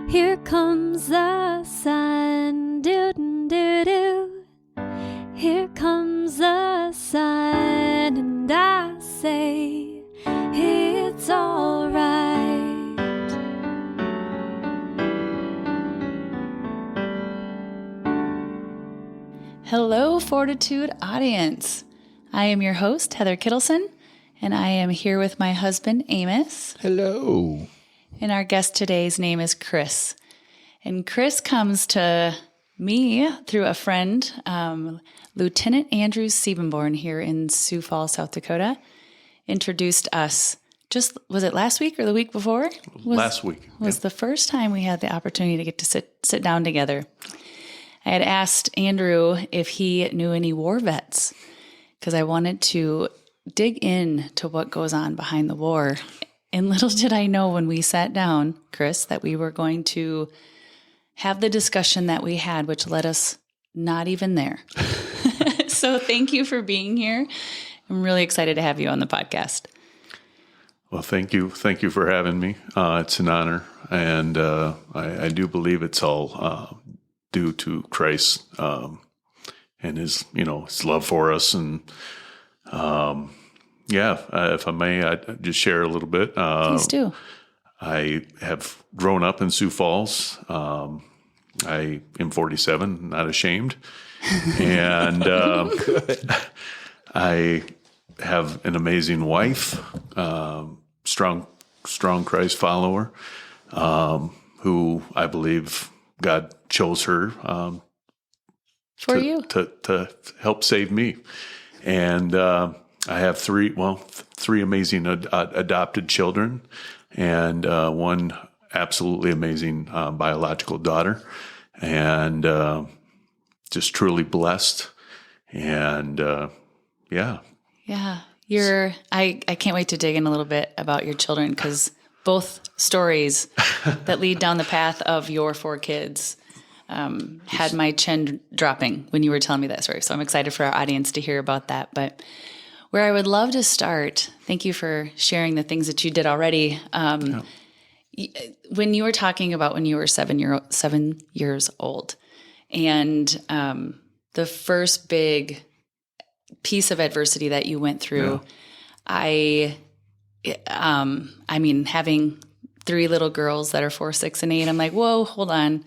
Here comes the sun, doo-doo-doo-doo. Here comes the sun, and I say it's all right. Hello, Fortitude audience. I am your host, Heather Kittleson, and I am here with my husband, Amos. Hello. And our guest today's name is Chris. And Chris comes to me through a friend, Lieutenant Andrew Siebenborn here in Sioux Falls, South Dakota, introduced us was it last week or the week before? Last week. Was the first time we had the opportunity to get to sit down together. I had asked Andrew if he knew any war vets because I wanted to dig into what goes on behind the war. And little did I know when we sat down, Chris, that we were going to have the discussion that we had, which led us not even there. So thank you for being here. I'm really excited to have you on the podcast. Well, thank you. Thank you for having me. It's an honor. And I do believe it's all due to Christ and his love for us. And if I may, I'd just share a little bit. Please do. I have grown up in Sioux Falls. I am 47, not ashamed. And I have an amazing wife, strong Christ follower, who I believe God chose her to help save me. And I have three amazing adopted children and one absolutely amazing biological daughter, and just truly blessed. And yeah. I can't wait to dig in a little bit about your children, because both stories that lead down the path of your four kids had my chin dropping when you were telling me that story. So I'm excited for our audience to hear about that. But where I would love to start, thank you for sharing the things that you did already. When you were talking about when you were 7 years old, and the first big piece of adversity that you went through, I mean, having three little girls that are 4, 6, and 8, I'm like, whoa, hold on.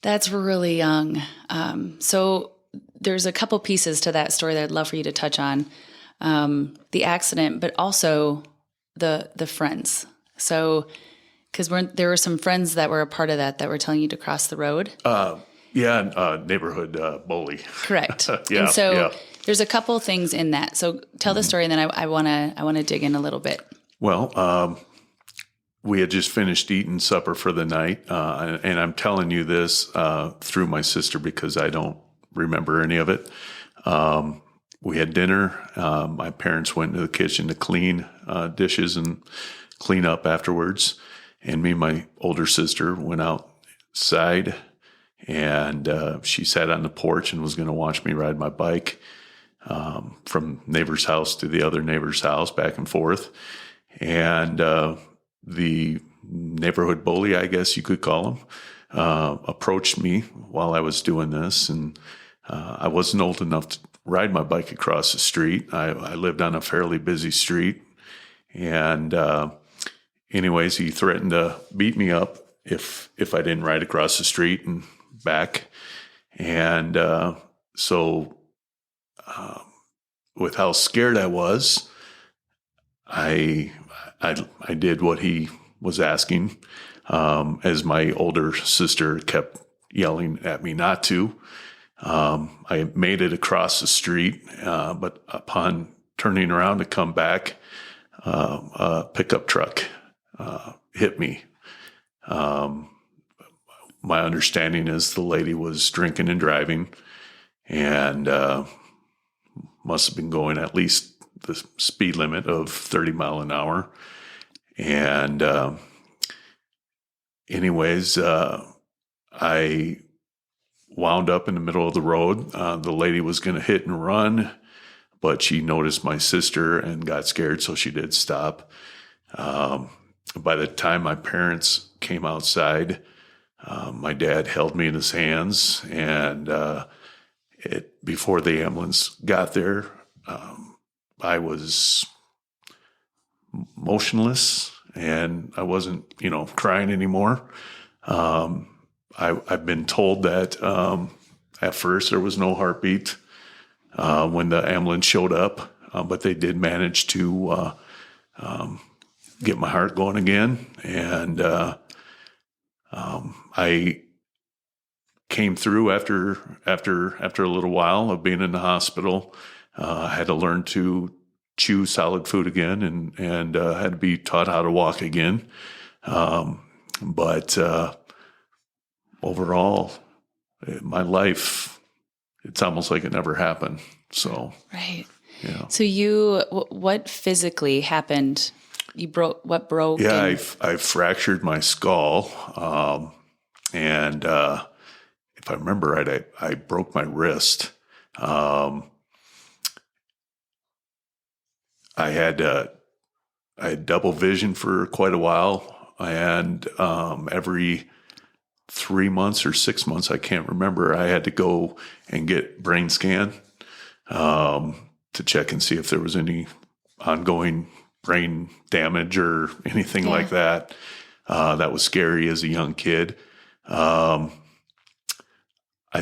That's really young. So there's a couple pieces to that story that I'd love for you to touch on. The accident, but also the friends. So, because there were some friends that were a part of that were telling you to cross the road. Neighborhood bully. Correct. Yeah. And so there's a couple things in that. So tell the story, and then I want to dig in a little bit. Well, we had just finished eating supper for the night, and I'm telling you this through my sister because I don't remember any of it. We had dinner. My parents went into the kitchen to clean dishes and clean up afterwards. And me and my older sister went outside, and she sat on the porch and was going to watch me ride my bike from neighbor's house to the other neighbor's house, back and forth. And the neighborhood bully, I guess you could call him, approached me while I was doing this. And I wasn't old enough to ride my bike across the street. I lived on a fairly busy street. And anyways, he threatened to beat me up if I didn't ride across the street and back. And so with how scared I was, I did what he was asking, as my older sister kept yelling at me not to. I made it across the street, but upon turning around to come back, a pickup truck hit me. My understanding is the lady was drinking and driving, and must have been going at least the speed limit of 30 mile an hour. And anyways, I wound up in the middle of the road. The lady was going to hit and run, but she noticed my sister and got scared, so she did stop. By the time my parents came outside, My dad held me in his hands, and before the ambulance got there, I was motionless, and I wasn't, crying anymore. I've been told that at first there was no heartbeat when the ambulance showed up, but they did manage to get my heart going again, and I came through after a little while of being in the hospital. I had to learn to chew solid food again, and had to be taught how to walk again. But overall, my life, it's almost like it never happened. So, Right. yeah. So what physically happened? What broke? Yeah, I fractured my skull. And if I remember right, I broke my wrist. I had double vision for quite a while, and every 3 months or 6 months, I can't remember, I had to go and get brain scan to check and see if there was any ongoing brain damage or anything like that. That was scary as a young kid. I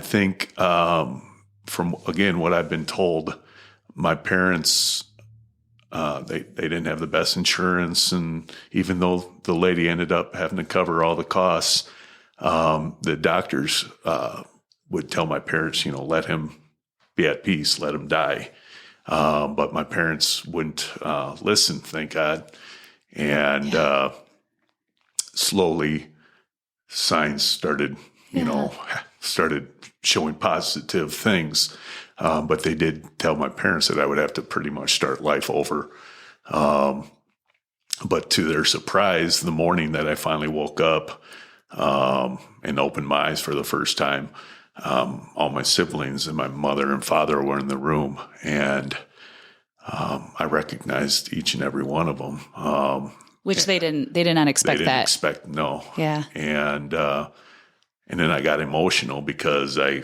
think from, again, what I've been told, my parents, they didn't have the best insurance, and even though the lady ended up having to cover all the costs, the doctors would tell my parents, let him be at peace, let him die. But my parents wouldn't listen, thank God. And slowly signs started, started showing positive things. But they did tell my parents that I would have to pretty much start life over. But to their surprise, the morning that I finally woke up and opened my eyes for the first time, all my siblings and my mother and father were in the room, and I recognized each and every one of them. Which they did not expect that. No. Yeah. And then I got emotional because I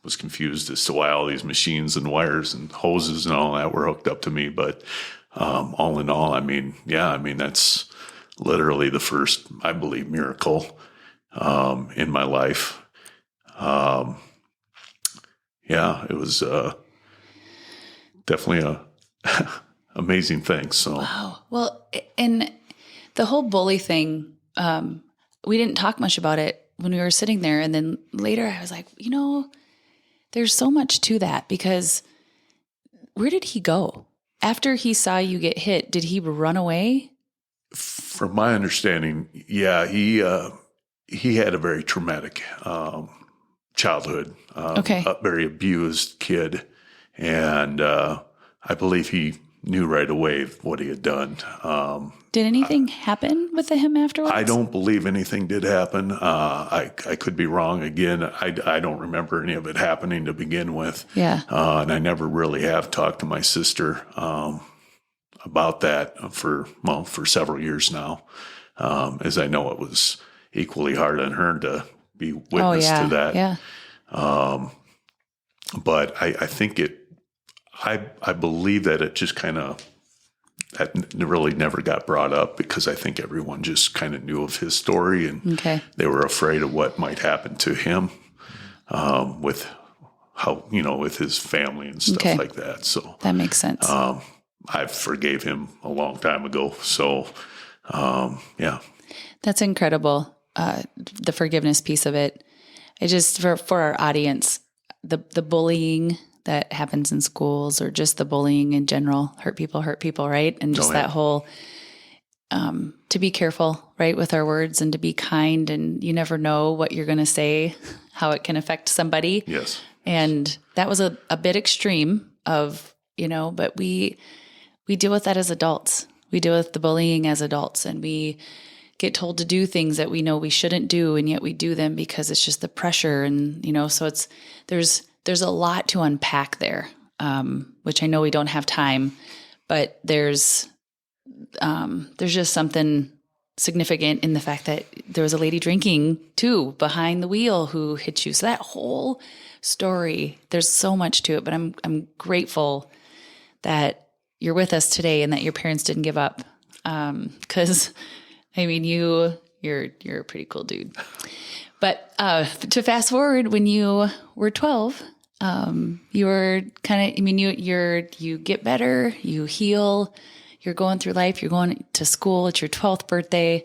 was confused as to why all these machines and wires and hoses and all that were hooked up to me. But all in all, that's literally the first, I believe, miracle in my life. It was definitely a amazing thing. So, wow. Well, and the whole bully thing, we didn't talk much about it when we were sitting there. And then later I was like, there's so much to that, because where did he go? After he saw you get hit, did he run away? From my understanding, he had a very traumatic childhood, a very abused kid. And I believe he knew right away what he had done. Did anything happen with him afterwards? I don't believe anything did happen. I could be wrong again. I don't remember any of it happening to begin with. Yeah. And I never really have talked to my sister about that for several years now, as I know it was equally hard on her to be witness to that. Yeah. But I think I believe that it just kind of, that really never got brought up, because I think everyone just kind of knew of his story, and they were afraid of what might happen to him with how, with his family and stuff like that. So that makes sense. I forgave him a long time ago. So, That's incredible. The forgiveness piece of it. It just, for our audience, the bullying that happens in schools, or just the bullying in general, hurt people, right? And just that whole, to be careful, right, with our words, and to be kind, and you never know what you're going to say, how it can affect somebody. Yes. And that was a bit extreme of, but we deal with that as adults. We deal with the bullying as adults, and we get told to do things that we know we shouldn't do, and yet we do them because it's just the pressure. And, so there's a lot to unpack there, which I know we don't have time, but there's just something significant in the fact that there was a lady drinking too behind the wheel who hit you. So that whole story, there's so much to it, but I'm grateful that you're with us today and that your parents didn't give up. 'Cause I mean, you're a pretty cool dude. But to fast forward, when you were 12, you were kind of, I mean, you get better, you heal, you're going through life, you're going to school, it's your 12th birthday,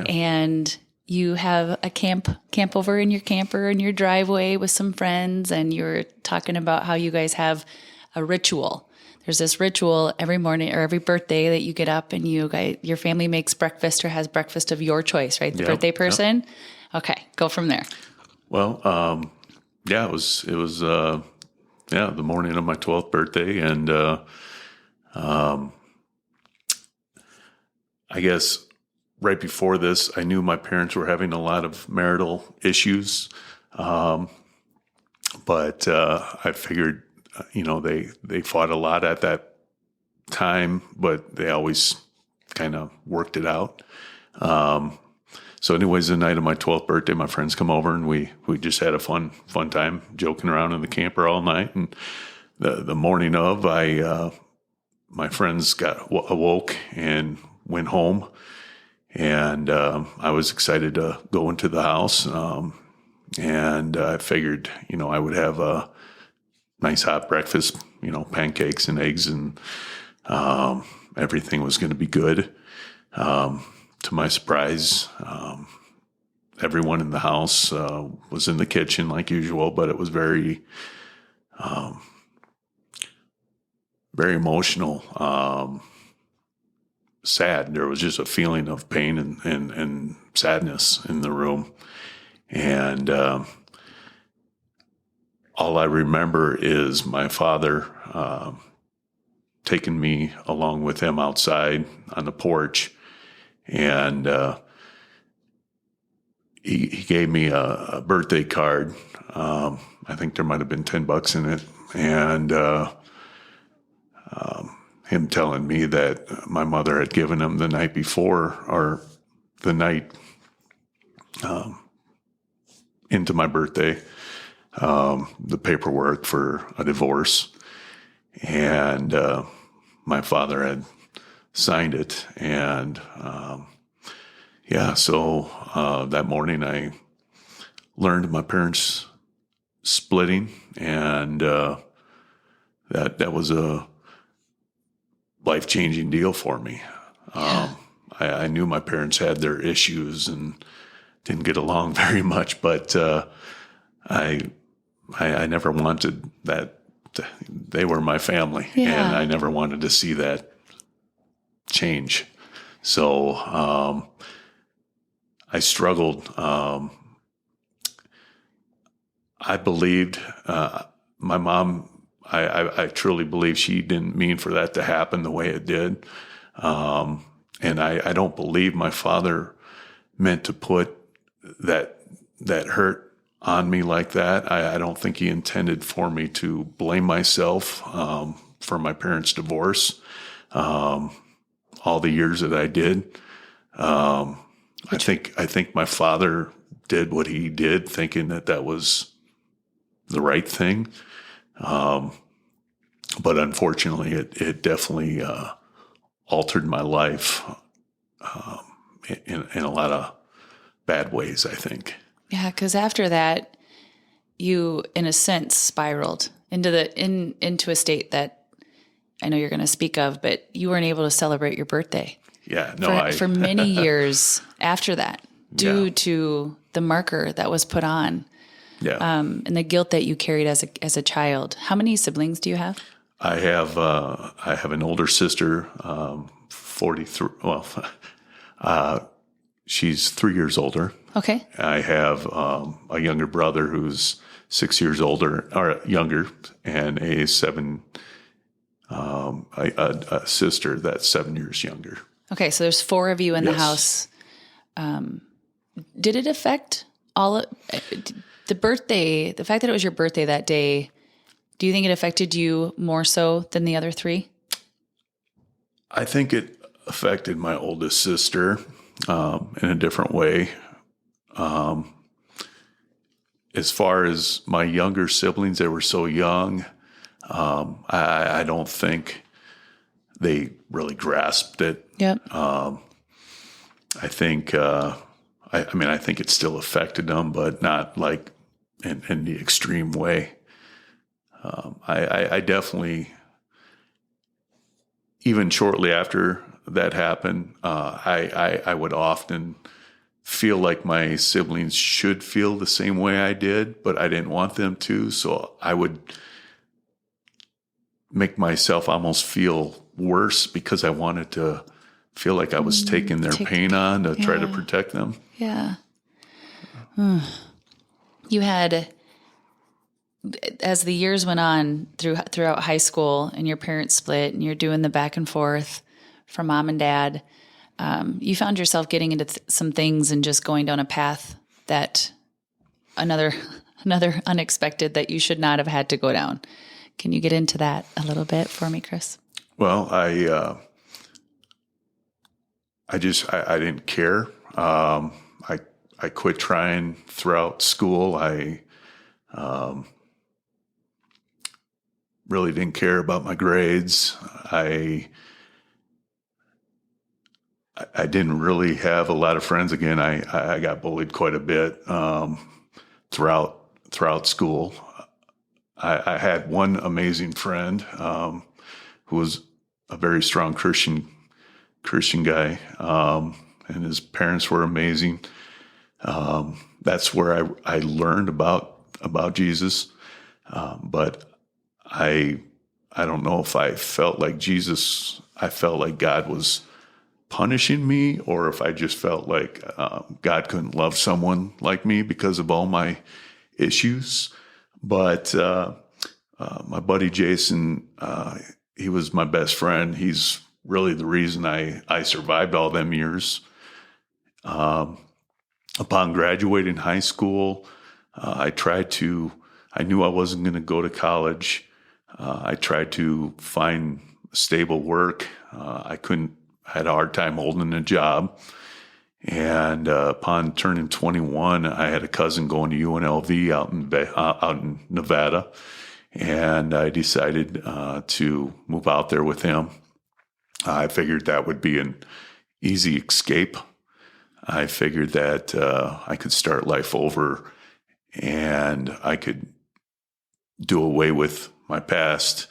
and you have a camp over in your camper in your driveway with some friends, and you're talking about how you guys have a ritual. There's this ritual every morning or every birthday that you get up and your family makes breakfast or has breakfast of your choice, right? The birthday person. Yep. Okay, go from there. Well, it was the morning of my 12th birthday, and I guess right before this, I knew my parents were having a lot of marital issues, but I figured, they fought a lot at that time, but they always kind of worked it out. So anyways, the night of my 12th birthday, my friends come over and we just had a fun time joking around in the camper all night. And the morning of, my friends awoke and went home, and I was excited to go into the house. And I figured, I would have a nice hot breakfast, pancakes and eggs, and everything was going to be good. To my surprise, everyone in the house was in the kitchen like usual, but it was very, very emotional, sad. There was just a feeling of pain and sadness in the room. And all I remember is my father taking me along with him outside on the porch. And he gave me a birthday card. I think there might have been $10 in it. And him telling me that my mother had given him the night before, or the night into my birthday, the paperwork for a divorce. And my father had signed it. And so that morning I learned my parents splitting, and that was a life-changing deal for me. I knew my parents had their issues and didn't get along very much, but I never wanted that. They were my family, and I never wanted to see that change. So I struggled. I believed my mom, I truly believe she didn't mean for that to happen the way it did. And I don't believe my father meant to put that hurt on me like that. I don't think he intended for me to blame myself for my parents' divorce. All the years that I did, I think my father did what he did, thinking that was the right thing. But unfortunately, it definitely altered my life in a lot of bad ways, I think. Yeah, because after that, you, in a sense, spiraled into a state that I know you're going to speak of, but you weren't able to celebrate your birthday. Yeah, no, for many years after that, due to the marker that was put on, and the guilt that you carried as a child. How many siblings do you have? I have an older sister, 43. Well, she's 3 years older. Okay. I have a younger brother who's 6 years older or younger, and a sister that's 7 years younger. Okay, so there's 4 of you in the house. Did it affect the birthday? The fact that it was your birthday that day, do you think it affected you more so than the other 3? I think it affected my oldest sister. in a different way. As far as my younger siblings, they were so young. I don't think they really grasped it. Yep. I think, I think it still affected them, but not like in the extreme way. I definitely, even shortly after that happened, I would often feel like my siblings should feel the same way I did, but I didn't want them to. So I would make myself almost feel worse because I wanted to feel like I was taking their pain on to try to protect them. Yeah. You had, as the years went on throughout high school and your parents split and you're doing the back and forth from mom and dad, you found yourself getting into some things and just going down a path that another unexpected that you should not have had to go down. Can you get into that a little bit for me, Chris? Well, I didn't care. I quit trying throughout school. I really didn't care about my grades. I didn't really have a lot of friends. Again, I got bullied quite a bit throughout school. I had one amazing friend who was a very strong Christian guy, and his parents were amazing. That's where I learned about Jesus, but I don't know if I felt like Jesus. I felt like God was punishing me, or if I just felt like God couldn't love someone like me because of all my issues. But my buddy Jason, he was my best friend. He's really the reason I survived all them years. Upon graduating high school, I knew I wasn't going to go to college. I tried to find stable work. I had a hard time holding a job. And upon turning 21, I had a cousin going to UNLV out in Nevada, and I decided to move out there with him. I figured that would be an easy escape. I figured that I could start life over, and I could do away with my past,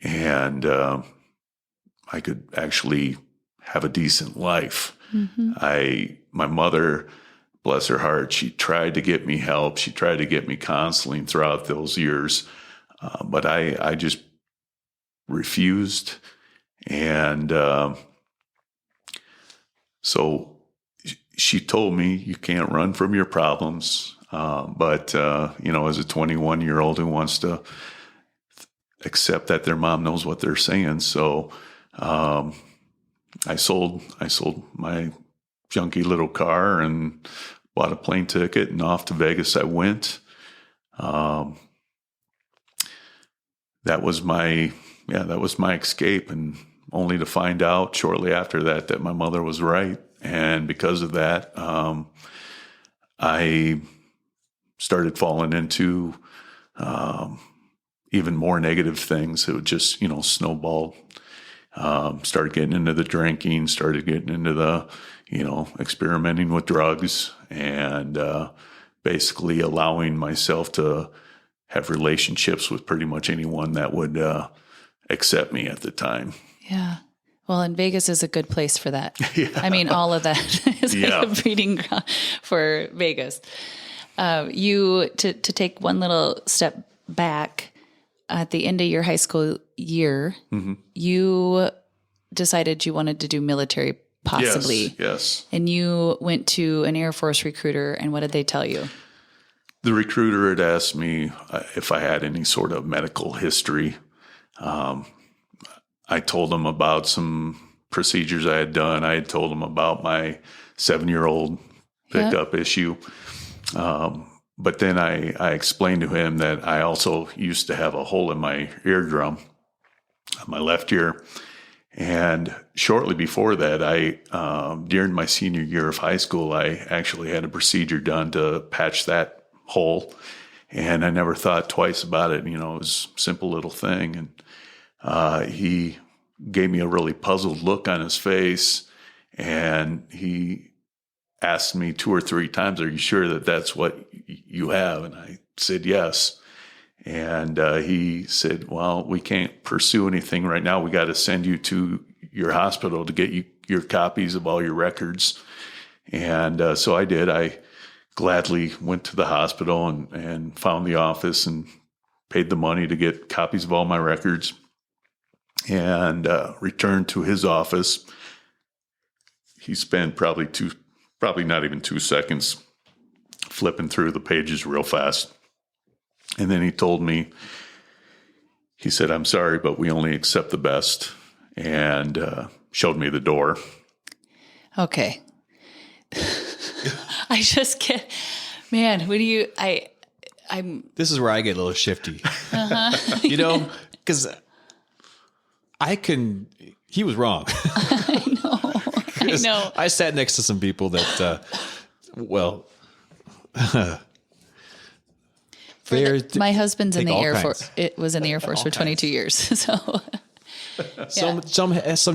and I could actually have a decent life. Mm-hmm. My mother, bless her heart, she tried to get me help. She tried to get me counseling throughout those years. But I just refused. And so she told me, you can't run from your problems. But as a 21-year-old who wants to accept that their mom knows what they're saying. So I sold my junky little car and bought a plane ticket, and off to Vegas I went. That was my escape, and only to find out shortly after that my mother was right. And because of that, I started falling into even more negative things. It would just, snowball. Started getting into the drinking, started getting into the, experimenting with drugs, and basically allowing myself to have relationships with pretty much anyone that would accept me at the time. Yeah. Well, and Vegas is a good place for that. Yeah. I mean, all of that is like a breeding ground for Vegas. To take one little step back, at the end of your high school year, mm-hmm. you decided you wanted to do military, possibly. Yes. And you went to an Air Force recruiter, and what did they tell you? The recruiter had asked me if I had any sort of medical history. I told them about some procedures I had done. I had told them about my 7-year-old pickup issue. But then I explained to him that I also used to have a hole in my eardrum, my left ear. And shortly before that, during my senior year of high school, I actually had a procedure done to patch that hole. And I never thought twice about it. It was a simple little thing. And he gave me a really puzzled look on his face. And he asked me 2 or 3 times, "Are you sure that that's what you have?" And I said, "Yes." And he said, "Well, we can't pursue anything right now. We got to send you to your hospital to get you your copies of all your records." And so I did. I gladly went to the hospital and found the office and paid the money to get copies of all my records, and returned to his office. He spent probably not even 2 seconds flipping through the pages real fast. And then he told me, he said, "I'm sorry, but we only accept the best," and showed me the door. Okay. I just can't, man, when you, I'm. This is where I get a little shifty, because he was wrong. I know. I sat next to some people that, my husband's in the Air kinds. Force. It was in the Air Force for 22 years. So some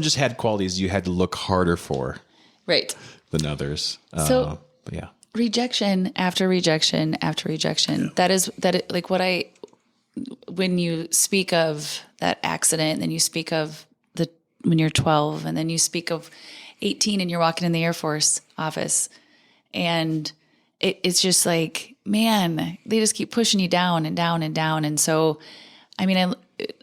just had qualities you had to look harder for, right, than others. So but yeah, rejection after rejection after rejection. Yeah. When you speak of that accident, then you speak of when you're 12, and then you speak of 18 and you're walking in the Air Force office, and it's just like, man, they just keep pushing you down and down and down. And so, I mean,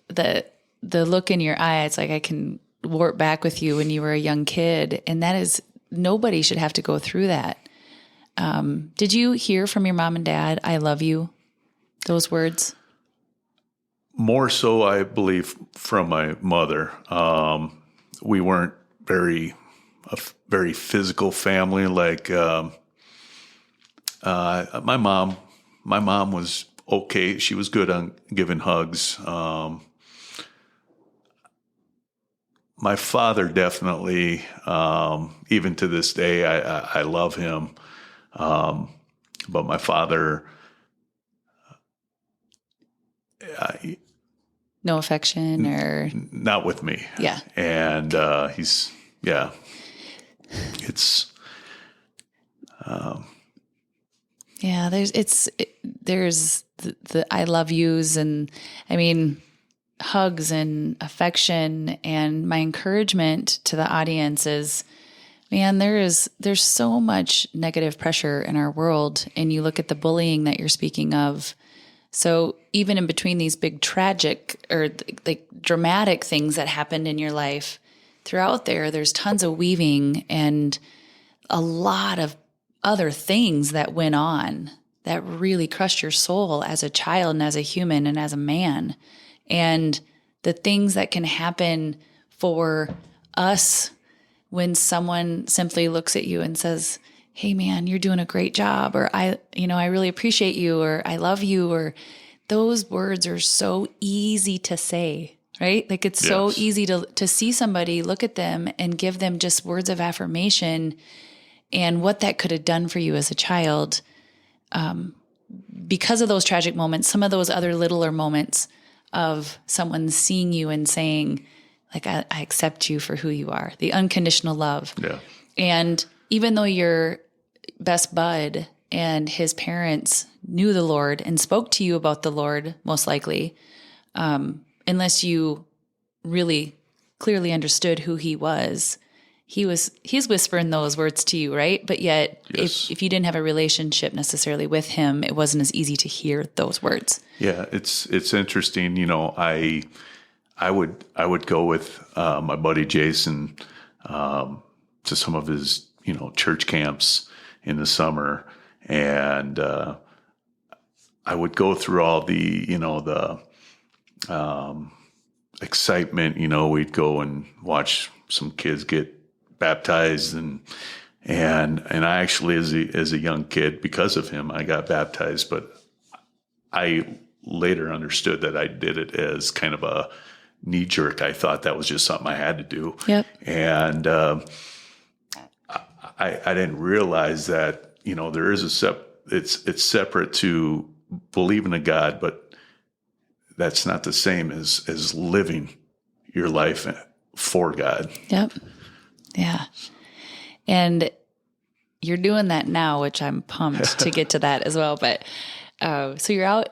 the look in your eye, it's like I can warp back with you when you were a young kid, and that is, nobody should have to go through that. Did you hear from your mom and dad, "I love you," those words? More so, I believe, from my mother. We weren't a very physical family. Like my mom was okay. She was good on giving hugs. My father definitely, even to this day, I love him. But my father, No affection or not with me. Yeah. And it's yeah, there's the I love yous, and I mean hugs and affection. And my encouragement to the audience is, man, there's so much negative pressure in our world, and you look at the bullying that you're speaking of. So even in between these big tragic or like dramatic things that happened in your life, throughout there's tons of weaving and a lot of other things that went on that really crushed your soul as a child and as a human and as a man. And the things that can happen for us when someone simply looks at you and says, "Hey man, you're doing a great job," or I really appreciate you, or "I love you," or those words are so easy to say, right? Like it's so easy to see somebody, look at them and give them just words of affirmation, and what that could have done for you as a child. Because of those tragic moments, some of those other littler moments of someone seeing you and saying, like, I accept you for who you are, the unconditional love. Yeah. And even though your best bud and his parents knew the Lord and spoke to you about the Lord, most likely, unless you really clearly understood who he was, he's whispering those words to you, right? But yet, Yes. if you didn't have a relationship necessarily with him, it wasn't as easy to hear those words. Yeah, it's interesting. I would go with my buddy Jason to some of his church camps in the summer, and I would go through all the excitement. We'd go and watch some kids get baptized, and I actually, as a young kid, because of him, I got baptized. But I later understood that I did it as kind of knee jerk. I thought that was just something I had to do. Yep. And I didn't realize that, there is it's separate to believe in a God, but that's not the same as living your life for God. Yep. Yeah. And you're doing that now, which I'm pumped to get to that as well. But so you're out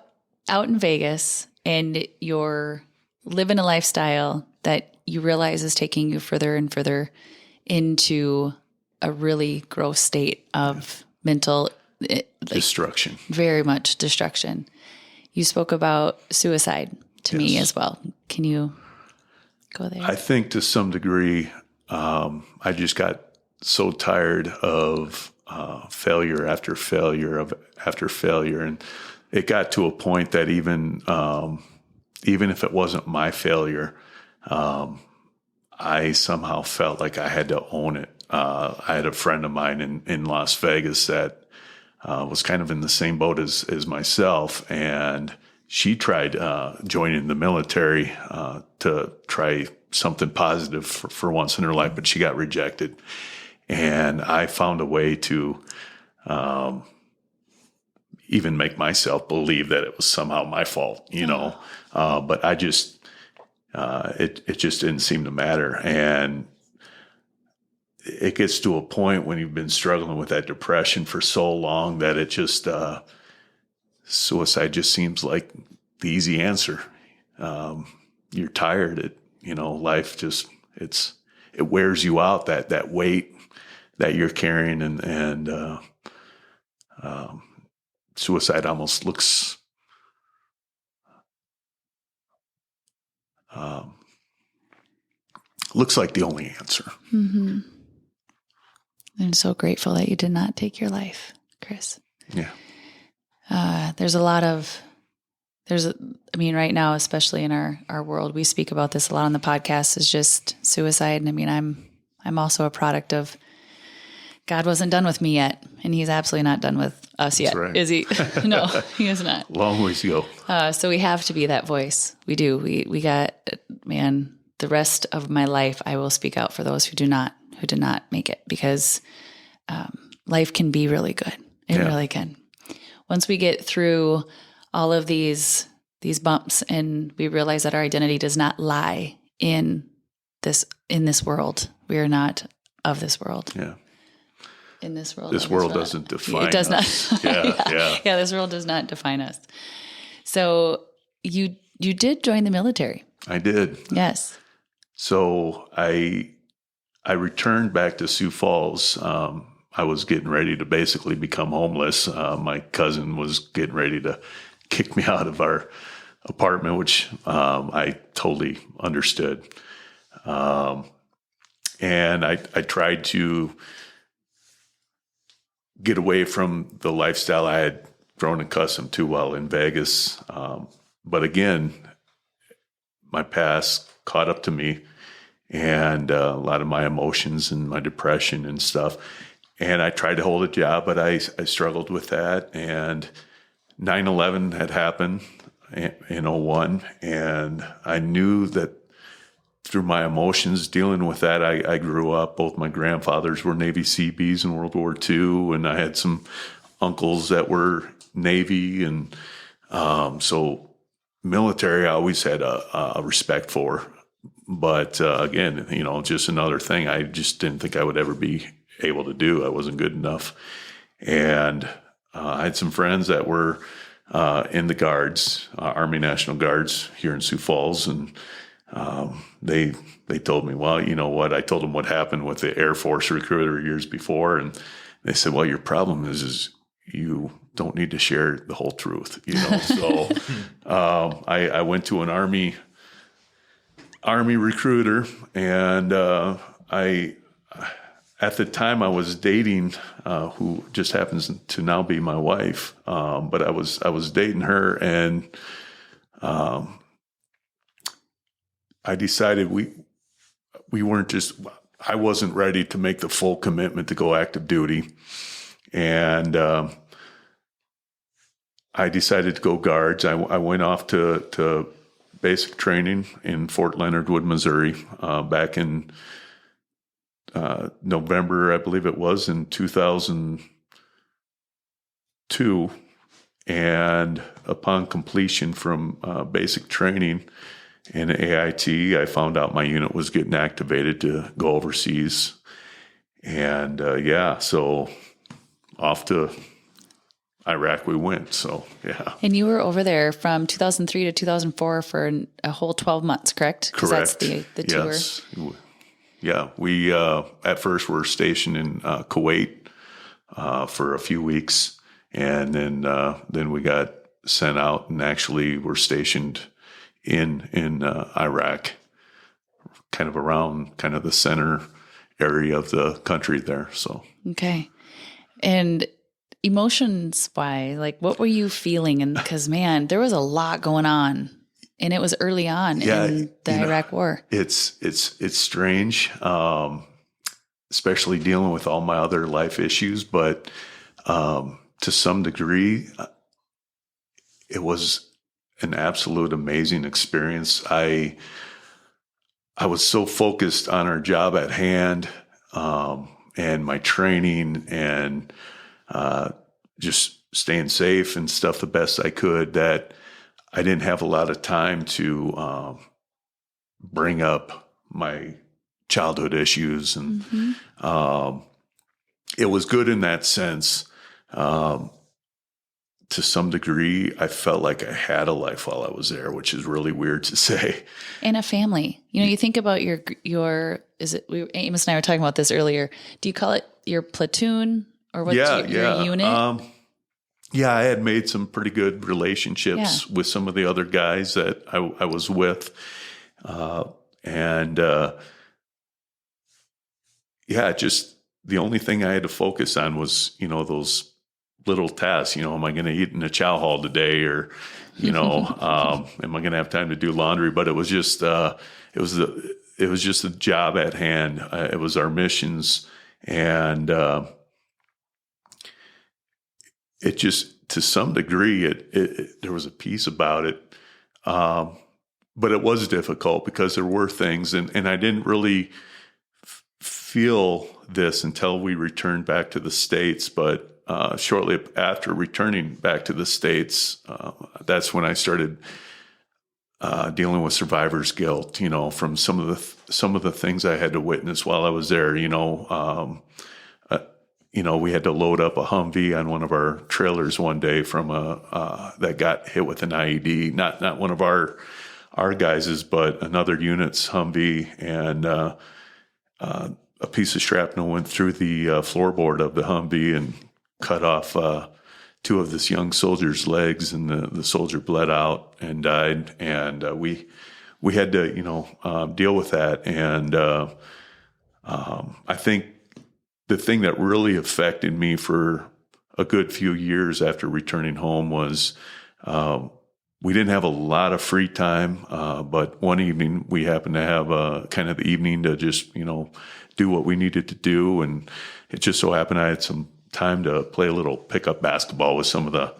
in Vegas and you're living a lifestyle that you realize is taking you further and further into a really gross state of mental Destruction. Very much destruction. You spoke about suicide to me as well. Can you go there? I think to some degree, I just got so tired of failure after failure after failure. And it got to a point that even if it wasn't my failure, I somehow felt like I had to own it. I had a friend of mine in Las Vegas that was kind of in the same boat as myself, and she tried joining the military to try something positive for once in her life, but she got rejected. And I found a way to even make myself believe that it was somehow my fault, but I just, it just didn't seem to matter. And it gets to a point when you've been struggling with that depression for so long that it just, suicide just seems like the easy answer. You're tired. Life just, it wears you out, that weight that you're carrying, and suicide almost looks like the only answer. Mm-hmm. I'm so grateful that you did not take your life, Chris. Yeah. Right now, especially in our world, we speak about this a lot on the podcast, is just suicide. And I'm also a product of God wasn't done with me yet, and he's absolutely not done with us yet. Right. Is he? No, he is not. Long ways to go. So we have to be that voice. We do. We got, the rest of my life, I will speak out for those who did not make it, because life can be really good. It really can. Once we get through all of these bumps and we realize that our identity does not lie in this world. We are not of this world. Yeah. In this world. This world doesn't define us. It does not. Yeah, this world does not define us. So you did join the military. I did. Yes. So I returned back to Sioux Falls. I was getting ready to basically become homeless. My cousin was getting ready to kick me out of our apartment, which I totally understood. And I tried to get away from the lifestyle I had grown accustomed to while in Vegas. But again, my past caught up to me, and a lot of my emotions and my depression and stuff. And I tried to hold a job, but I struggled with that. And 9/11 had happened in 2001. And I knew that through my emotions dealing with that, I grew up. Both my grandfathers were Navy Seabees in World War II. And I had some uncles that were Navy. And so military I always had a respect for. But again, just another thing I just didn't think I would ever be able to do. I wasn't good enough. And I had some friends that were in the Guards, Army National Guards here in Sioux Falls. And they told me, well, you know what? I told them what happened with the Air Force recruiter years before. And they said, well, your problem is you don't need to share the whole truth. So I went to an Army recruiter, and at the time I was dating, who just happens to now be my wife. But I was dating her, and I decided we weren't I wasn't ready to make the full commitment to go active duty. And I decided to go Guards. I went off to basic training in Fort Leonard Wood, Missouri, back in November, I believe it was, in 2002. And upon completion from basic training in AIT, I found out my unit was getting activated to go overseas. And so off to Iraq we went. So, yeah. And you were over there from 2003 to 2004 for a whole 12 months, correct? 'Cause Correct. That's the tour. Yes. Yeah. We at first were stationed in Kuwait for a few weeks. And then we got sent out and actually were stationed in Iraq, kind of around kind of the center area of the country there. So, Okay. And emotions wise, like what were you feeling? And because, man, there was a lot going on, and it was early on in the Iraq war. It's strange, especially dealing with all my other life issues. But to some degree, it was an absolute amazing experience. I was so focused on our job at hand, and my training and just staying safe and stuff the best I could, that I didn't have a lot of time to bring up my childhood issues. And it was good in that sense. To some degree, I felt like I had a life while I was there, which is really weird to say. And a family. You know, you think about your Amos and I were talking about this earlier. Do you call it your platoon, or what's your unit? I had made some pretty good relationships with some of the other guys that I was with. Just the only thing I had to focus on was, those little tasks. Am I going to eat in a chow hall today, or, am I going to have time to do laundry? But it was just, it was just the job at hand. It was our missions, and it just, to some degree, there was a peace about it, but it was difficult because there were things, and I didn't really feel this until we returned back to the States, but shortly after returning back to the States, that's when I started dealing with survivor's guilt. From some of the things I had to witness while I was there. We had to load up a Humvee on one of our trailers one day from that got hit with an IED. Not one of our guys's, but another unit's Humvee, and a piece of shrapnel went through the floorboard of the Humvee and cut off two of this young soldier's legs, and the soldier bled out and died. And we had to, deal with that. And I think the thing that really affected me for a good few years after returning home was we didn't have a lot of free time, but one evening we happened to have kind of the evening to just, do what we needed to do. And it just so happened I had some time to play a little pickup basketball with some of the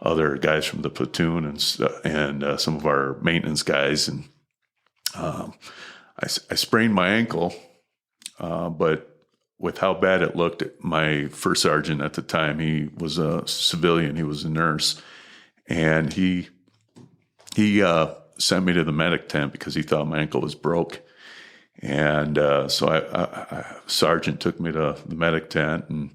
other guys from the platoon and some of our maintenance guys. And I sprained my ankle, but with how bad it looked, my first sergeant at the time, he was a civilian, he was a nurse, and he sent me to the medic tent because he thought my ankle was broke. And so sergeant took me to the medic tent, and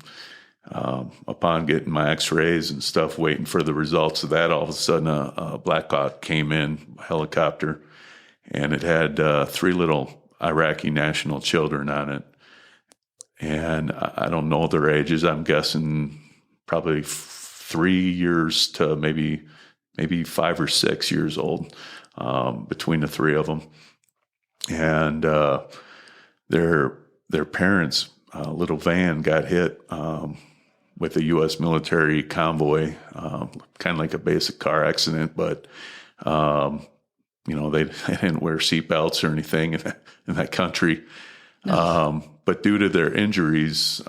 upon getting my x-rays and stuff, waiting for the results of that, all of a sudden a Black Hawk came in, a helicopter, and it had 3 little Iraqi national children on it. And I don't know their ages. I'm guessing probably 3 years to maybe 5 or 6 years old, between the 3 of them. And their parents' little van got hit with a U.S. military convoy, kind of like a basic car accident, but they didn't wear seatbelts or anything in that country. No. But due to their injuries,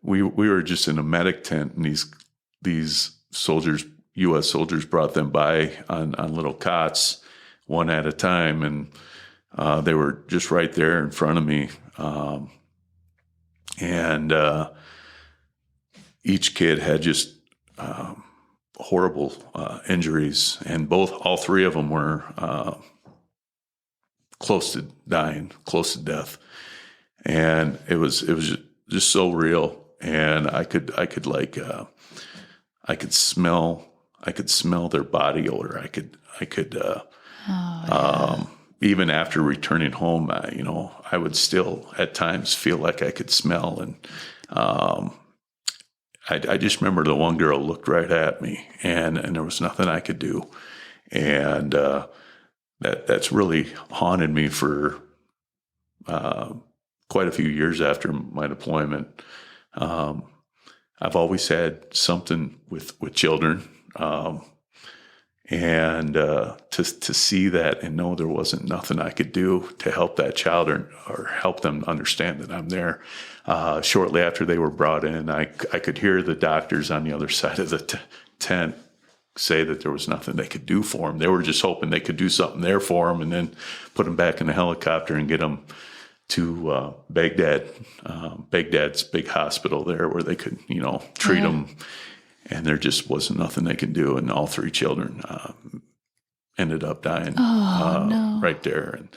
we were just in a medic tent, and these soldiers U.S. soldiers brought them by on little cots, one at a time, and they were just right there in front of me. And each kid had just horrible injuries, and all three of them were close to dying, close to death. And it was just so real. And I could smell their body odor. I could even after returning home, I would still at times feel like I could smell. And I just remember the one girl looked right at me, and there was nothing I could do. And that's really haunted me for quite a few years after my deployment. I've always had something with children, and to see that and know there wasn't nothing I could do to help that child or help them understand that I'm there. Shortly after they were brought in, I could hear the doctors on the other side of the tent say that there was nothing they could do for them. They were just hoping they could do something there for them and then put them back in the helicopter and get them to Baghdad, Baghdad's big hospital there where they could, treat them. And there just wasn't nothing they could do. And all three children ended up dying right there. And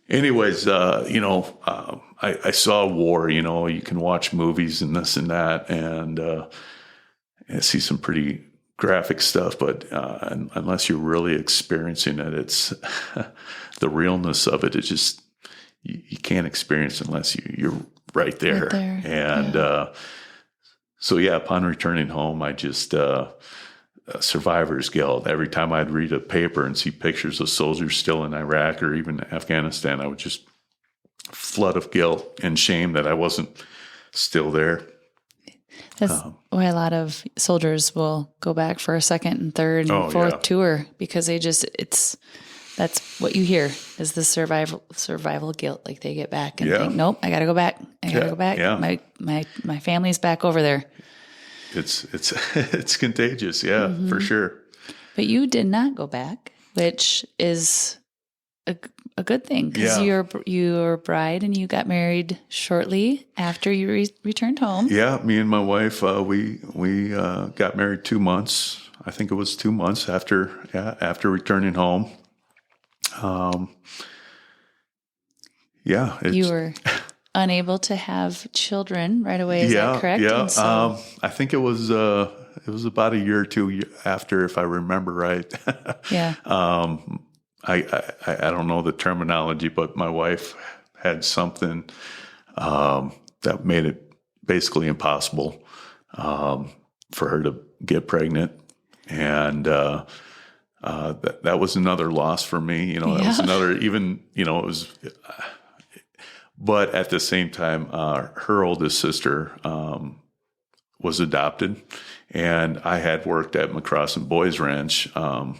anyways, I saw war, you can watch movies and this and that, and I see some pretty graphic stuff, but unless you're really experiencing it, it's the realness of it. It's just, you can't experience unless you're right there. And so, upon returning home, I just survivor's guilt. Every time I'd read a paper and see pictures of soldiers still in Iraq or even Afghanistan, I would just flood of guilt and shame that I wasn't still there. That's why a lot of soldiers will go back for a second and third and fourth tour, because that's what you hear is the survival guilt. Like they get back and think, nope, I got to go back. I got to go back. Yeah. My family's back over there. It's contagious. Yeah, for sure. But you did not go back, which is a good thing, because you're a bride and you got married shortly after you returned home. Yeah, me and my wife, we got married 2 months. I think it was 2 months after returning home. You were unable to have children right away. Is that correct? Yeah. I think it was about a year or two after, if I remember right. Yeah. I don't know the terminology, but my wife had something that made it basically impossible for her to get pregnant, and that was another loss for me. That was another, even it was. But at the same time, her oldest sister was adopted, and I had worked at McCrossin Boys Ranch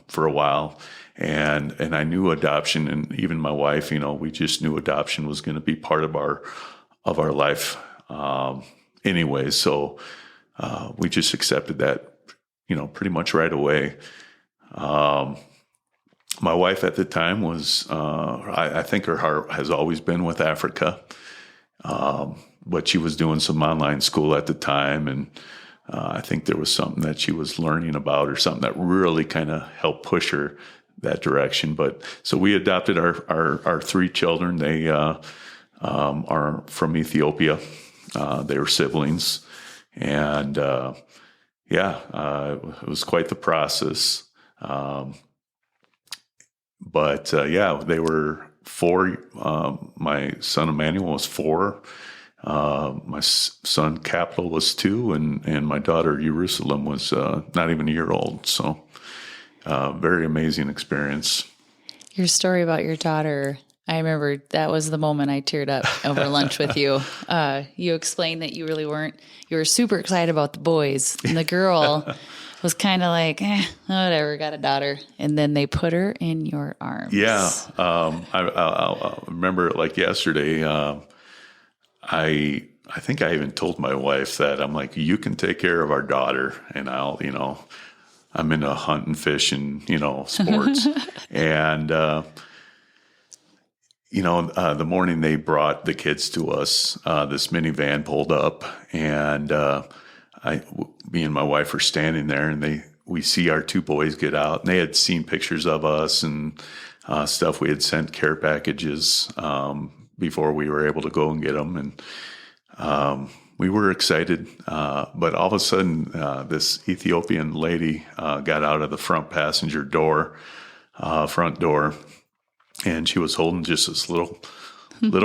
for a while. And I knew adoption, and even my wife, we just knew adoption was going to be part of our life anyway. So we just accepted that, pretty much right away. My wife at the time was, I think her heart has always been with Africa, but she was doing some online school at the time, and I think there was something that she was learning about or something that really kind of helped push her that direction. But so we adopted our three children. They are from Ethiopia. They were siblings, and it was quite the process. But they were 4. My son Emmanuel was 4. My son Capital was 2, and my daughter Jerusalem was not even a year old. So very amazing experience. Your story about your daughter, I remember that was the moment I teared up over lunch with you. You explained that you were super excited about the boys, and the girl was kind of like, whatever, got a daughter. And then they put her in your arms. Yeah. I remember it like yesterday. I think I even told my wife that I'm like, you can take care of our daughter, and I'll I'm into hunting, fishing, sports. And, the morning they brought the kids to us, this minivan pulled up, and me and my wife were standing there, and we see our two boys get out, and they had seen pictures of us and stuff. We had sent care packages before we were able to go and get them, and we were excited. But all of a sudden, this Ethiopian lady got out of the front passenger door, front door, and she was holding just this little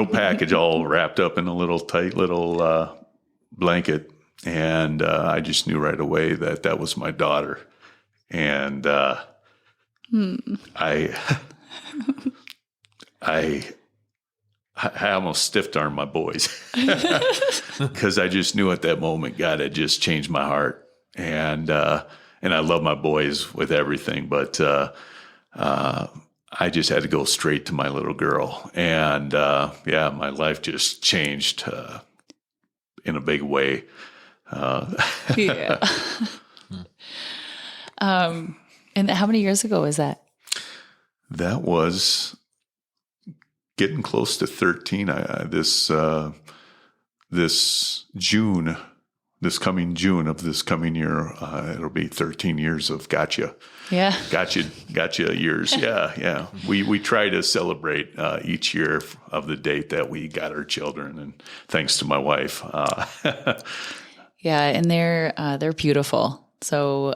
package all wrapped up in a little tight little blanket. And I just knew right away that was my daughter. And I almost stiff-armed my boys because I just knew at that moment God had just changed my heart. And I love my boys with everything, but I just had to go straight to my little girl. And my life just changed in a big way. Yeah. And how many years ago was that? That was getting close to 13. This June, this coming June of this coming year, it'll be 13 years of gotcha. Yeah. Gotcha years. Yeah. We try to celebrate each year of the date that we got our children, and thanks to my wife. Yeah, and they're beautiful. So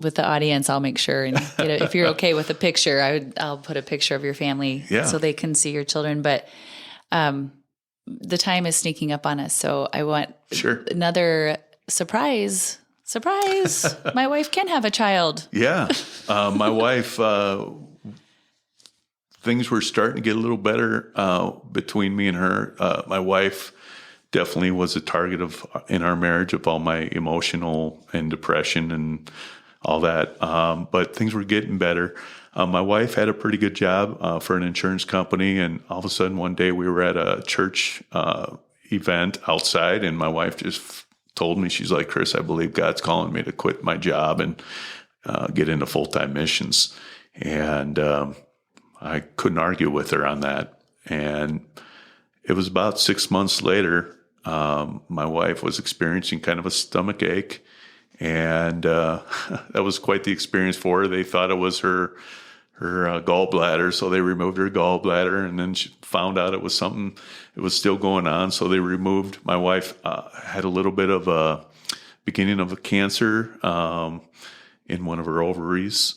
with the audience, I'll make sure and if you're okay with a picture, I'll put a picture of your family so they can see your children. But the time is sneaking up on us, so I want another surprise. My wife can have a child. Yeah, my wife. Things were starting to get a little better between me and her. My wife definitely was a target in our marriage of all my emotional and depression and all that. But things were getting better. My wife had a pretty good job for an insurance company, and all of a sudden one day we were at a church event outside, and my wife just told me, she's like, Chris, I believe God's calling me to quit my job and get into full-time missions. And I couldn't argue with her on that. And it was about 6 months later, my wife was experiencing kind of a stomach ache, and that was quite the experience for her. They thought it was her gallbladder, so they removed her gallbladder, and then she found out it was something, it was still going on, so they removed. My wife had a little bit of a beginning of a cancer in one of her ovaries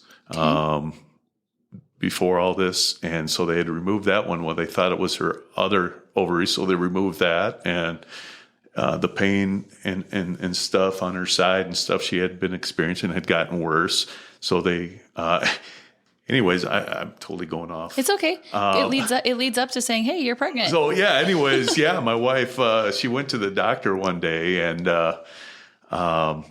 before all this, and so they had to remove that one. Well, they thought it was her other ovary, so they removed that, and the pain and stuff on her side and stuff she had been experiencing had gotten worse. So they, anyways, I'm totally going off. It's okay. It leads up to saying, "Hey, you're pregnant." So yeah. Anyways, my wife, she went to the doctor one day, and I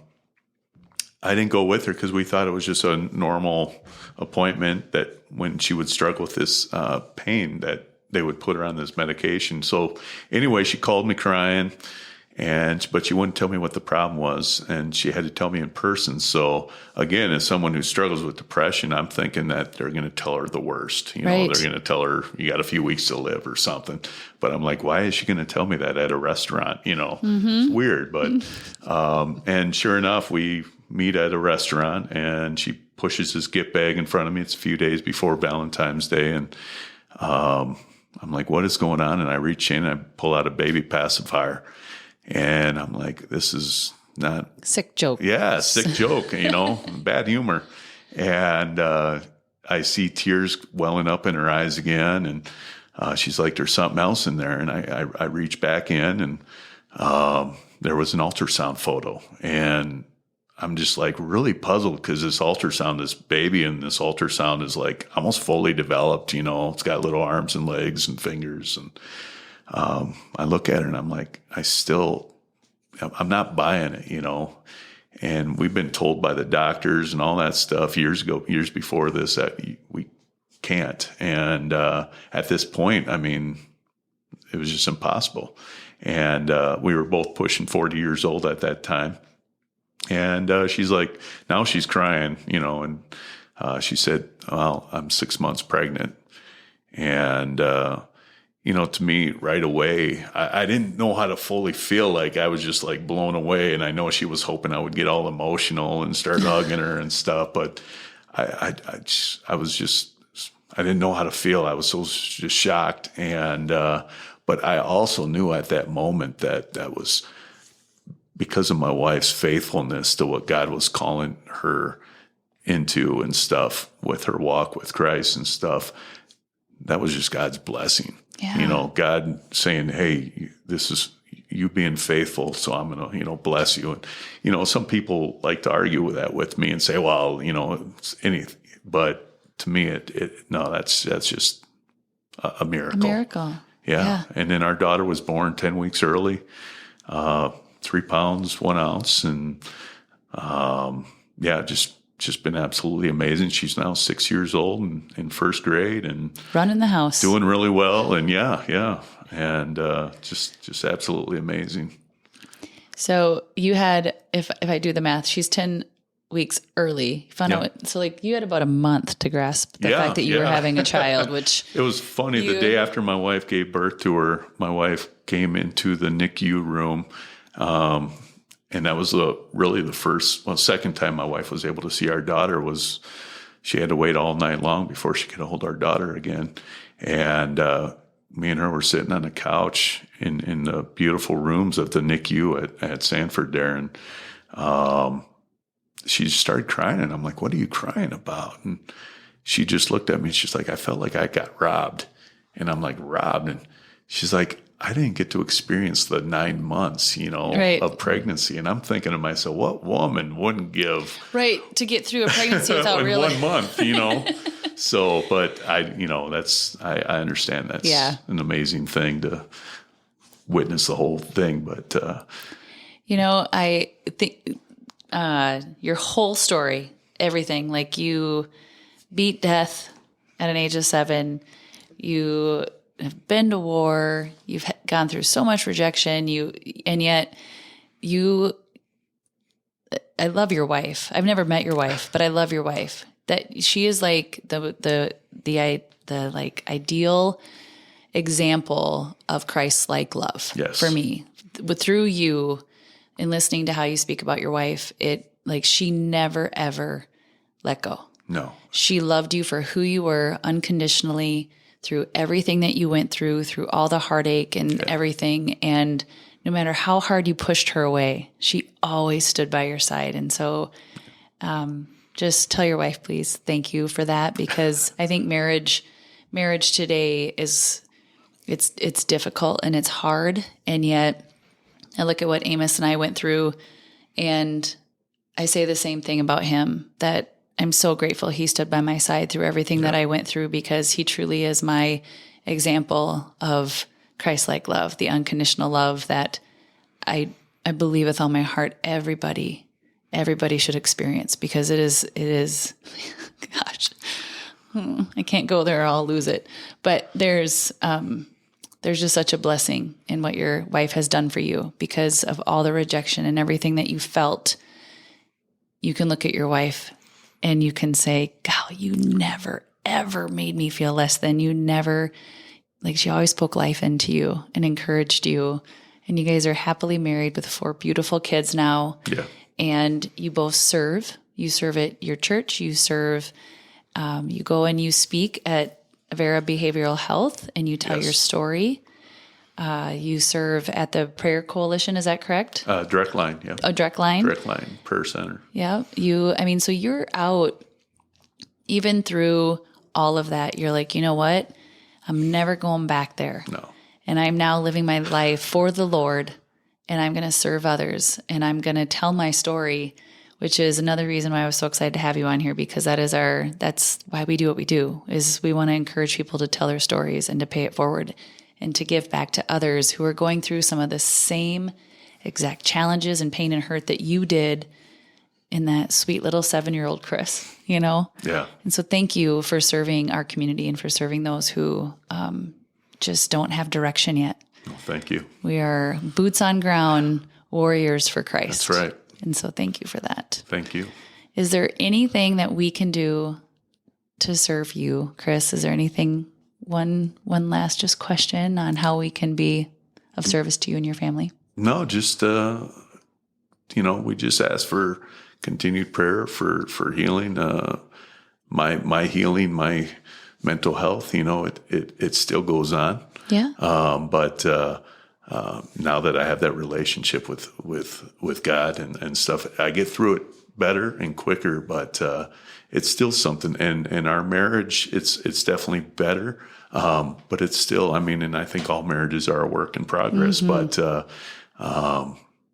didn't go with her because we thought it was just a normal appointment that when she would struggle with this pain that they would put her on this medication. So anyway, she called me crying, but she wouldn't tell me what the problem was, and she had to tell me in person. So again, as someone who struggles with depression, I'm thinking that they're going to tell her the worst. They're going to tell her you got a few weeks to live or something. But I'm like, why is she going to tell me that at a restaurant? It's weird. But and sure enough, we meet at a restaurant, and she pushes this gift bag in front of me. It's a few days before Valentine's Day, and I'm like, what is going on? And I reach in and I pull out a baby pacifier, and I'm like, this is not sick joke. Yeah, sick joke, bad humor. And I see tears welling up in her eyes again, and she's like, there's something else in there. And I reach back in, and there was an ultrasound photo, and I'm just like really puzzled because this baby in this ultrasound is like almost fully developed, it's got little arms and legs and fingers. And I look at her and I'm like, I'm not buying it, and we've been told by the doctors and all that stuff years before this, that we can't. And at this point, I mean, it was just impossible. And we were both pushing 40 years old at that time. And she's like, now she's crying, and she said, well, I'm 6 months pregnant. And, to me right away, I didn't know how to fully feel. Like I was just like blown away. And I know she was hoping I would get all emotional and start hugging her and stuff. But I didn't know how to feel. I was so just shocked. And, but I also knew at that moment that was because of my wife's faithfulness to what God was calling her into and stuff with her walk with Christ and stuff. That was just God's blessing. Yeah. God saying, hey, this is you being faithful, so I'm going to, bless you. And, some people like to argue with that with me and say, well, it's anything. But to me, that's just a miracle. A miracle. Yeah. And then our daughter was born 10 weeks early, 3 pounds, 1 ounce. And, just been absolutely amazing. She's now 6 years old and in first grade and running the house, doing really well. And and just absolutely amazing. So you had, if I do the math, she's 10 weeks early. Found out. So like you had about a month to grasp the fact that you were having a child, which it was funny. The day after my wife gave birth to her, my wife came into the NICU room. And that was really the second time my wife was able to see our daughter. Was she had to wait all night long before she could hold our daughter again. And me and her were sitting on the couch in the beautiful rooms of the NICU at Sanford there. And she just started crying. And I'm like, what are you crying about? And she just looked at me and she's like, I felt like I got robbed. And I'm like, robbed? And she's like, I didn't get to experience the 9 months, of pregnancy. And I'm thinking to myself, what woman wouldn't give to get through a pregnancy without in really 1 month, So, but I understand that's an amazing thing to witness the whole thing. But, I think, your whole story, everything, like you beat death at an age of 7, you have been to war, you've gone through so much rejection, I love your wife. I've never met your wife, but I love your wife. That she is like the like ideal example of Christ-like love for me. But through you and listening to how you speak about your wife, she never ever let go. No. She loved you for who you were unconditionally, through everything that you went through all the heartache and everything. And no matter how hard you pushed her away, she always stood by your side. And so just tell your wife, please, thank you for that, because I think marriage today it's difficult and it's hard. And yet I look at what Amos and I went through, and I say the same thing about him, that I'm so grateful he stood by my side through everything that I went through, because he truly is my example of Christ-like love, the unconditional love that I believe with all my heart everybody should experience, because it is gosh, I can't go there or I'll lose it. But there's just such a blessing in what your wife has done for you, because of all the rejection and everything that you felt. You can look at your wife and you can say, God, you never, ever made me feel less than. You never, she always spoke life into you and encouraged you. And you guys are happily married with 4 beautiful kids now. Yeah. And you both serve. You serve at your church. You serve, you go and you speak at Vera Behavioral Health, and you tell your story. You serve at the Prayer Coalition, is that correct? Direct Line, yeah. Oh, Direct Line? Direct Line, Prayer Center. Yeah. So you're out, even through all of that, you're like, you know what? I'm never going back there. No. And I'm now living my life for the Lord, and I'm going to serve others, and I'm going to tell my story, which is another reason why I was so excited to have you on here, because that's why we do what we do, is we want to encourage people to tell their stories and to pay it forward, and to give back to others who are going through some of the same exact challenges and pain and hurt that you did in that sweet little 7-year-old Chris, Yeah. And so thank you for serving our community and for serving those who just don't have direction yet. Well, thank you. We are boots on ground warriors for Christ. That's right. And so thank you for that. Thank you. Is there anything that we can do to serve you, Chris? Is there anything, one last just question on how we can be of service to you and your family? No, just, we just ask for continued prayer for healing, my healing, my mental health, it still goes on. Yeah. But now that I have that relationship with God and stuff, I get through it better and quicker, but it's still something. And our marriage, it's definitely better. But it's still, and I think all marriages are a work in progress, but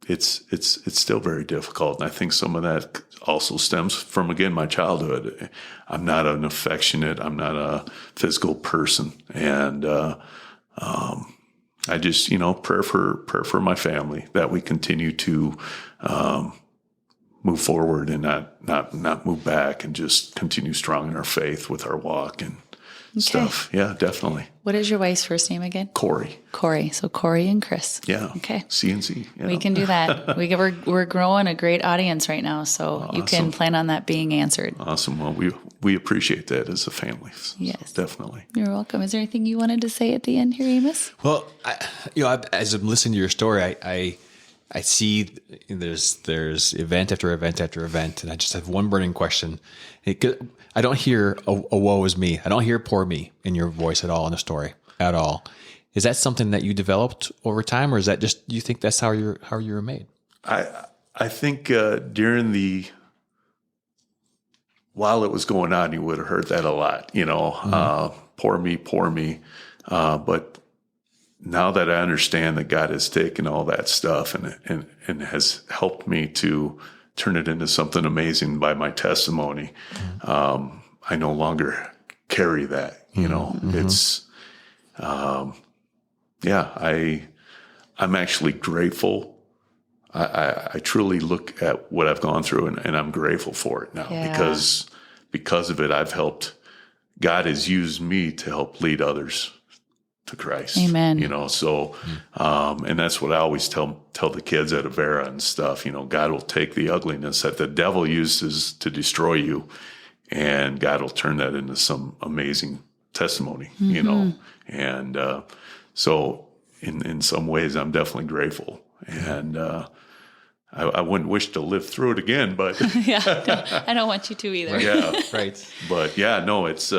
it's still very difficult. And I think some of that also stems from, again, my childhood. I'm not an affectionate, I'm not a physical person. And I just, prayer for my family, that we continue to move forward and not move back, and just continue strong in our faith with our walk and stuff. Yeah, definitely. What is your wife's first name again? Cori. Cori. So Cori and Chris. Yeah. Okay. C&C. Yeah. We can do that. We're growing a great audience right now, so you can plan on that being answered. Awesome. Well, we appreciate that as a family. Yes. Definitely. You're welcome. Is there anything you wanted to say at the end here, Amos? Well, as I'm listening to your story, I see there's event after event after event, and I just have one burning question. I don't hear a woe is me. I don't hear poor me in your voice at all in the story at all. Is that something that you developed over time, or is that just you think that's how you were made? I think while it was going on, you would have heard that a lot. Poor me. But now that I understand that God has taken all that stuff and has helped me to turn it into something amazing by my testimony, I no longer carry that. It's, I'm actually grateful. I truly look at what I've gone through and I'm grateful for it now, because of it, God has used me to help lead others to Christ. Amen. And that's what I always tell the kids at Avera and stuff. God will take the ugliness that the devil uses to destroy you, and God will turn that into some amazing testimony, And so in some ways, I'm definitely grateful. And I wouldn't wish to live through it again, but I don't want you to either. Yeah, Right. But no, it's.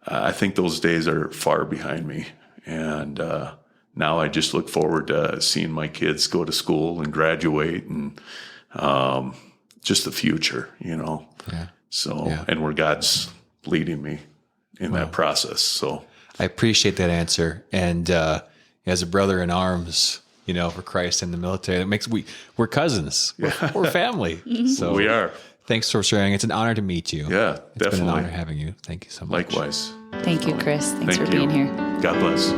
I think those days are far behind me, and now I just look forward to seeing my kids go to school and graduate, and just the future, Yeah. So, and where God's leading me in that process. So I appreciate that answer. And as a brother in arms, for Christ in the military, that makes we're cousins. We're family. So we are. Thanks for sharing. It's an honor to meet you. Yeah, it's definitely. been an honor having you. Thank you so much. Likewise. Thank you, Chris. Thanks Thank for being you. here. God bless.